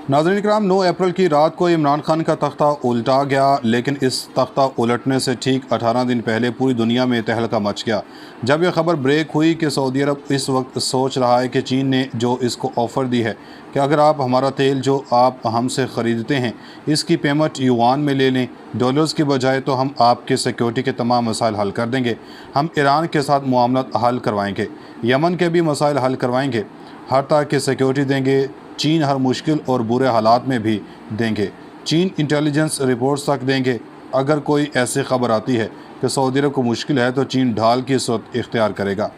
नाज़रीन इकराम, 9 अप्रैल की रात को इमरान खान का तख्ता उल्टा गया, लेकिन इस तख्ता उलटने से ठीक 18 दिन पहले पूरी दुनिया में तहलका मच गया जब यह खबर ब्रेक हुई कि सऊदी अरब इस वक्त सोच रहा है कि चीन ने जो इसको ऑफ़र दी है कि अगर आप हमारा तेल जो आप हमसे ख़रीदते हैं इसकी पेमेंट युआन में ले लें डॉलर्स की बजाय, तो हम आपके सिक्योरिटी के तमाम मसाइल हल कर देंगे। हम ईरान के साथ मामलात हल करवाएंगे, यमन के भी मसाइल हल करवाएंगे, हर तरह की सिक्योरिटी देंगे, चीन हर मुश्किल और बुरे हालात में भी देंगे, चीन इंटेलिजेंस रिपोर्ट्स तक देंगे। अगर कोई ऐसी खबर आती है कि सऊदी अरब को मुश्किल है तो चीन ढाल की सूरत इख्तियार करेगा,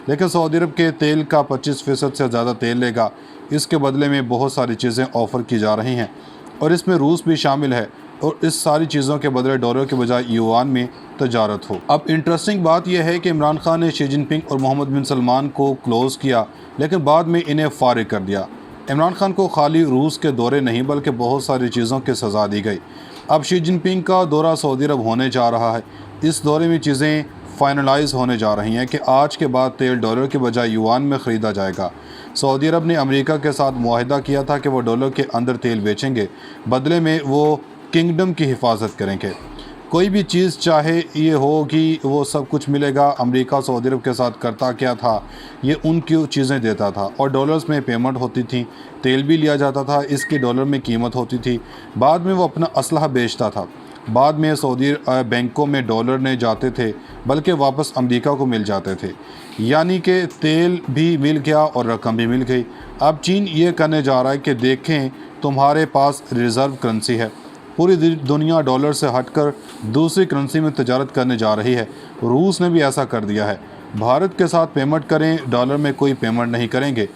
लेकिन सऊदी अरब के तेल का 25% से ज़्यादा तेल लेगा। इसके बदले में बहुत सारी चीज़ें ऑफ़र की जा रही हैं और इसमें रूस भी शामिल है, और इस सारी चीज़ों के बदले डॉलर के बजाय युआन में तजारत हो। अब इंटरेस्टिंग बात यह है कि इमरान खान ने शी जिनपिंग और मोहम्मद बिन सलमान को क्लोज़ किया, लेकिन बाद में इन्हें फारिग कर दिया। इमरान खान को खाली रूस के दौरे नहीं बल्कि बहुत सारी चीज़ों की सज़ा दी गई। अब शी जिनपिंग का दौरा सऊदी अरब होने जा रहा है। इस दौरे में चीज़ें फाइनलाइज होने जा रही हैं कि आज के बाद तेल डॉलर के बजाय युआन में ख़रीदा जाएगा। सऊदी अरब ने अमेरिका के साथ मुआहिदा किया था कि वो डॉलर के अंदर तेल बेचेंगे, बदले में वो किंगडम की हिफाजत करेंगे। कोई भी चीज़ चाहे ये हो कि वो सब कुछ मिलेगा। अमेरिका सऊदी अरब के साथ करता क्या था, ये उनकी चीज़ें देता था और डॉलर्स में पेमेंट होती थी, तेल भी लिया जाता था, इसकी डॉलर में कीमत होती थी। बाद में वो अपना असलहा बेचता था। बाद में सऊदी बैंकों में डॉलर नहीं जाते थे बल्कि वापस अमेरिका को मिल जाते थे, यानी कि तेल भी मिल गया और रकम भी मिल गई। अब चीन ये करने जा रहा है कि देखें तुम्हारे पास रिज़र्व करेंसी है, पूरी दुनिया डॉलर से हटकर दूसरी करेंसी में तजारत करने जा रही है। रूस ने भी ऐसा कर दिया है, भारत के साथ पेमेंट करें, डॉलर में कोई पेमेंट नहीं करेंगे।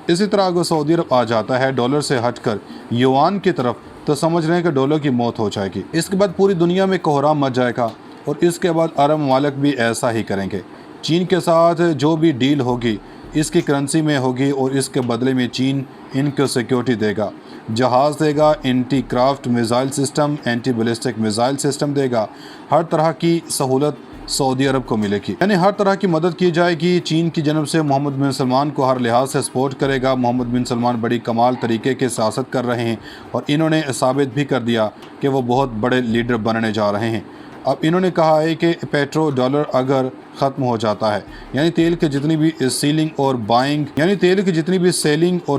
इसी तरह अगर सऊदी अरब आ जाता है डॉलर से हटकर युआन की तरफ, तो समझ रहे हैं कि डॉलर की मौत हो जाएगी। इसके बाद पूरी दुनिया में कोहराम मच जाएगा और इसके बाद अरब ममालिक भी ऐसा ही करेंगे। चीन के साथ जो भी डील होगी इसकी करेंसी में होगी और इसके बदले में चीन इनको सिक्योरिटी देगा, जहाज़ देगा, anti craft missile system, anti ballistic missile system देगा। हर तरह की सहूलत सऊदी अरब को मिलेगी, यानी हर तरह की मदद की जाएगी। चीन की जनब से मोहम्मद बिन सलमान को हर लिहाज से सपोर्ट करेगा। मोहम्मद बिन सलमान बड़ी कमाल तरीके की सियासत कर रहे हैं और इन्होंने साबित भी कर दिया कि वो बहुत बड़े लीडर बनने जा रहे हैं। अब इन्होंने कहा है कि पेट्रो डॉलर अगर ख़त्म हो जाता है, यानी तेल की जितनी भी सेलिंग और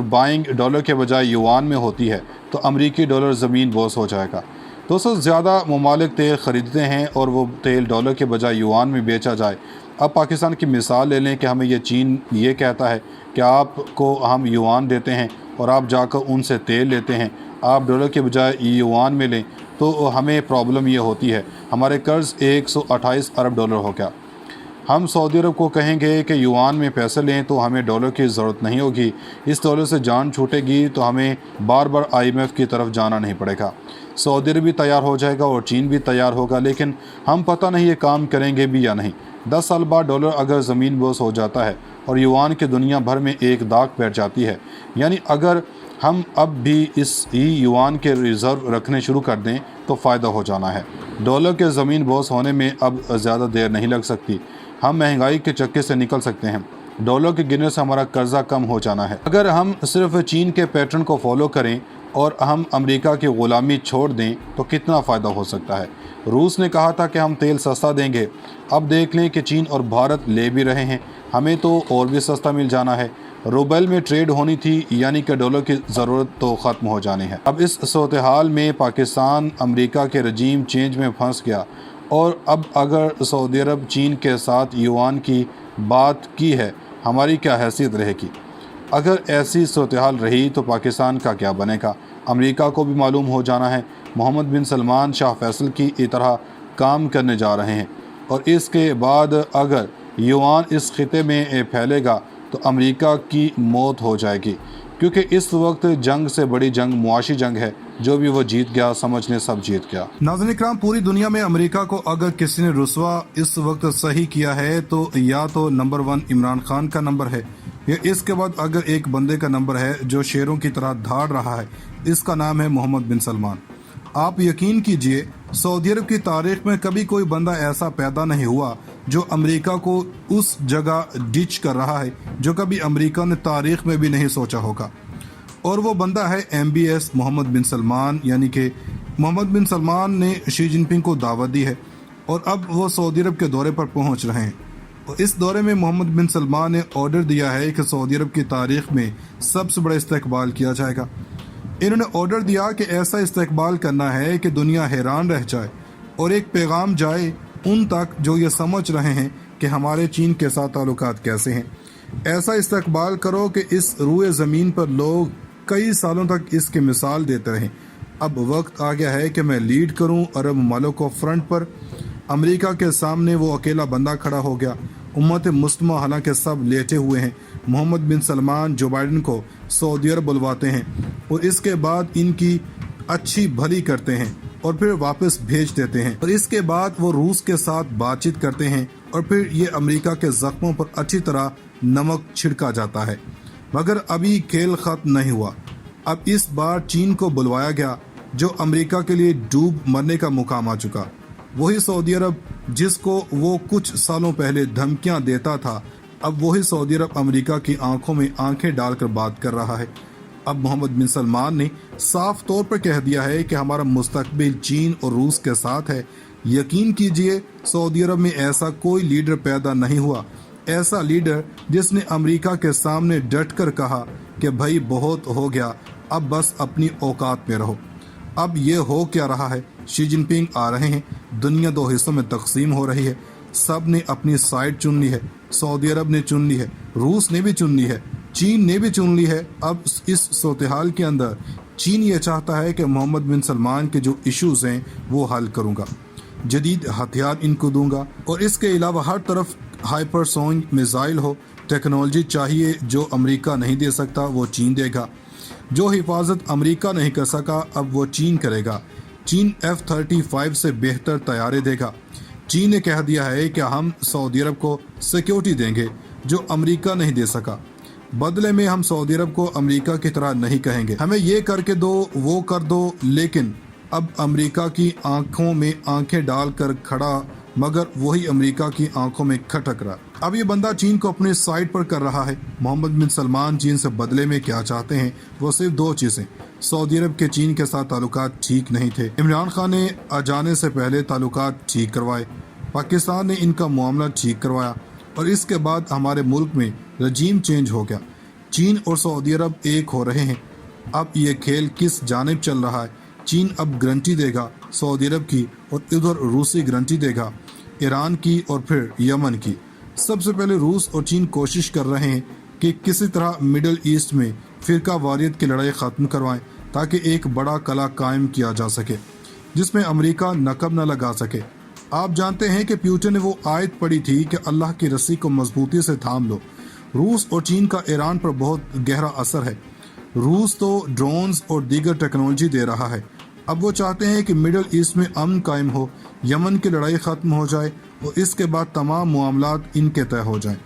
बाइंग डॉलर के बजाय युआन में होती है, तो अमरीकी डॉलर ज़मीन बोस हो जाएगा। दोस्तों, ज़्यादा ममालिक तेल ख़रीदते हैं और वो तेल डॉलर के बजाय युआन में बेचा जाए। अब पाकिस्तान की मिसाल ले लें कि हमें ये चीन ये कहता है कि आपको हम युआन देते हैं और आप जाकर उनसे तेल लेते हैं, आप डॉलर के बजाय युआन में लें, तो हमें प्रॉब्लम ये होती है, हमारे कर्ज़ 128 अरब डॉलर हो गया। हम सऊदी अरब को कहेंगे कि युआन में पैसे लें तो हमें डॉलर की ज़रूरत नहीं होगी, इस डॉलर से जान छूटेगी तो हमें बार बार IMF की तरफ जाना नहीं पड़ेगा। सऊदी अरब भी तैयार हो जाएगा और चीन भी तैयार होगा, लेकिन हम पता नहीं ये काम करेंगे भी या नहीं। 10 साल बाद डॉलर अगर ज़मीन बोस हो जाता है और युआन की दुनिया भर में एक दाग बैठ जाती है, यानी अगर हम अब भी इस युआन के रिज़र्व रखने शुरू कर दें तो फ़ायदा हो जाना है। डॉलर के ज़मीन बॉस होने में अब ज़्यादा देर नहीं लग सकती, हम महंगाई के चक्के से निकल सकते हैं। डॉलर के गिरने से हमारा कर्जा कम हो जाना है। अगर हम सिर्फ चीन के पैटर्न को फॉलो करें और हम अमेरिका की ग़ुलामी छोड़ दें तो कितना फ़ायदा हो सकता है। रूस ने कहा था कि हम तेल सस्ता देंगे, अब देख लें कि चीन और भारत ले भी रहे हैं, हमें तो और भी सस्ता मिल जाना है। रूबल में ट्रेड होनी थी, यानी कि डॉलर की ज़रूरत तो ख़त्म हो जानी है। अब इस सूरत हाल में पाकिस्तान अमेरिका के रजीम चेंज में फंस गया और अब अगर सऊदी अरब चीन के साथ युआन की बात की है, हमारी क्या हैसियत रहेगी। अगर ऐसी सूरत हाल रही तो पाकिस्तान का क्या बनेगा। अमेरिका को भी मालूम हो जाना है मोहम्मद बिन सलमान शाह फैसल की तरह काम करने जा रहे हैं, और इसके बाद अगर युआन इस खिते में फैलेगा तो अमेरिका की मौत हो जाएगी, क्योंकि इस वक्त जंग से बड़ी जंग मुआशी जंग है, जो भी वो जीत गया समझने सब जीत गया। नाज़रीन इकराम, पूरी दुनिया में अमेरिका को अगर किसी ने रुस्वा इस वक्त सही किया है तो या तो नंबर 1 इमरान खान का नंबर है, या इसके बाद अगर एक बंदे का नंबर है जो शेरों की तरह धाड़ रहा है, इसका नाम है मोहम्मद बिन सलमान। आप यकीन कीजिए, सऊदी अरब की तारीख में कभी कोई बंदा ऐसा पैदा नहीं हुआ जो अमेरिका को उस जगह डिच कर रहा है जो कभी अमेरिका ने तारीख में भी नहीं सोचा होगा। اور وہ بندہ ہے MBS محمد بن سلمان، یعنی کہ محمد بن سلمان نے شی جن پنگ کو دعوت دی ہے اور اب وہ سعودی عرب کے دورے پر پہنچ رہے ہیں۔ اور اس دورے میں محمد بن سلمان نے آرڈر دیا ہے کہ سعودی عرب کی تاریخ میں سب سے بڑا استقبال کیا جائے گا۔ انہوں نے آرڈر دیا کہ ایسا استقبال کرنا ہے کہ دنیا حیران رہ جائے اور ایک پیغام جائے ان تک جو یہ سمجھ رہے ہیں کہ ہمارے چین کے ساتھ تعلقات کیسے ہیں۔ ایسا استقبال کرو کہ اس روئے زمین پر لوگ کئی سالوں تک اس کی مثال دیتے رہیں۔ اب وقت آ گیا ہے کہ میں لیڈ کروں عرب ممالک کو فرنٹ پر۔ امریکہ کے سامنے وہ اکیلا بندہ کھڑا ہو گیا۔ امت مسلمہ حالانکہ سب لیٹے ہوئے ہیں۔ محمد بن سلمان جو بائیڈن کو سعودی عرب بلواتے ہیں اور اس کے بعد ان کی اچھی بھلی کرتے ہیں اور پھر واپس بھیج دیتے ہیں، اور اس کے بعد وہ روس کے ساتھ بات چیت کرتے ہیں اور پھر یہ امریکہ کے زخموں پر اچھی طرح نمک چھڑکا جاتا ہے۔ مگر ابھی کھیل ختم نہیں ہوا۔ اب اس بار چین کو بلوایا گیا جو امریکہ کے لیے ڈوب مرنے کا مقام آ چکا۔ وہی سعودی عرب جس کو وہ کچھ سالوں پہلے دھمکیاں دیتا تھا، اب وہی سعودی عرب امریکہ کی آنکھوں میں آنکھیں ڈال کر بات کر رہا ہے۔ اب محمد بن سلمان نے صاف طور پر کہہ دیا ہے کہ ہمارا مستقبل چین اور روس کے ساتھ ہے۔ یقین کیجئے سعودی عرب میں ایسا کوئی لیڈر پیدا نہیں ہوا، ایسا لیڈر جس نے امریکہ کے سامنے ڈٹ کر کہا کہ بھائی بہت ہو گیا، اب بس اپنی اوقات میں رہو۔ اب یہ ہو کیا رہا ہے؟ شی جن پنگ آ رہے ہیں، دنیا دو حصوں میں تقسیم ہو رہی ہے، سب نے اپنی سائڈ چن لی ہے۔ سعودی عرب نے چن لی ہے، روس نے بھی چن لی ہے، چین نے بھی چن لی ہے۔ اب اس صورتحال کے اندر چین یہ چاہتا ہے کہ محمد بن سلمان کے جو ایشوز ہیں وہ حل کروں گا، جدید ہتھیار ان کو دوں گا، اور اس کے علاوہ ہر طرف ہائپر سونک میزائل ہو، ٹیکنالوجی چاہیے جو امریکہ نہیں دے سکتا وہ چین دے گا، جو حفاظت امریکہ نہیں کر سکا اب وہ چین کرے گا۔ چین F-35 سے بہتر طیارے دے گا۔ چین نے کہہ دیا ہے کہ ہم سعودی عرب کو سیکیورٹی دیں گے جو امریکہ نہیں دے سکا، بدلے میں ہم سعودی عرب کو امریکہ کی طرح نہیں کہیں گے ہمیں یہ کر کے دو وہ کر دو، لیکن اب امریکہ کی آنکھوں میں آنکھیں ڈال کر کھڑا مگر وہی امریکہ کی آنکھوں میں کھٹک رہا۔ اب یہ بندہ چین کو اپنے سائڈ پر کر رہا ہے۔ محمد بن سلمان چین سے بدلے میں کیا چاہتے ہیں؟ وہ صرف دو چیزیں۔ سعودی عرب کے چین کے ساتھ تعلقات ٹھیک نہیں تھے، عمران خان نے جانے سے پہلے تعلقات ٹھیک کروائے، پاکستان نے ان کا معاملہ ٹھیک کروایا، اور اس کے بعد ہمارے ملک میں رجیم چینج ہو گیا۔ چین اور سعودی عرب ایک ہو رہے ہیں۔ اب یہ کھیل کس جانب چل رہا ہے؟ چین اب گارنٹی دے گا سعودی عرب کی، اور ادھر روسی گارنٹی دے گا ایران کی اور پھر یمن کی۔ سب سے پہلے روس اور چین کوشش کر رہے ہیں کہ کسی طرح مڈل ایسٹ میں فرقہ واریت کی لڑائی ختم کروائیں تاکہ ایک بڑا قلعہ قائم کیا جا سکے جس میں امریکہ نقب نہ لگا سکے۔ آپ جانتے ہیں کہ پیوٹن نے وہ آیت پڑھی تھی کہ اللہ کی رسی کو مضبوطی سے تھام لو۔ روس اور چین کا ایران پر بہت گہرا اثر ہے۔ روس تو ڈرونز اور دیگر ٹیکنالوجی دے رہا ہے۔ اب وہ چاہتے ہیں کہ مڈل ایسٹ میں امن قائم ہو، یمن کی لڑائی ختم ہو جائے اور اس کے بعد تمام معاملات ان کے طے ہو جائیں۔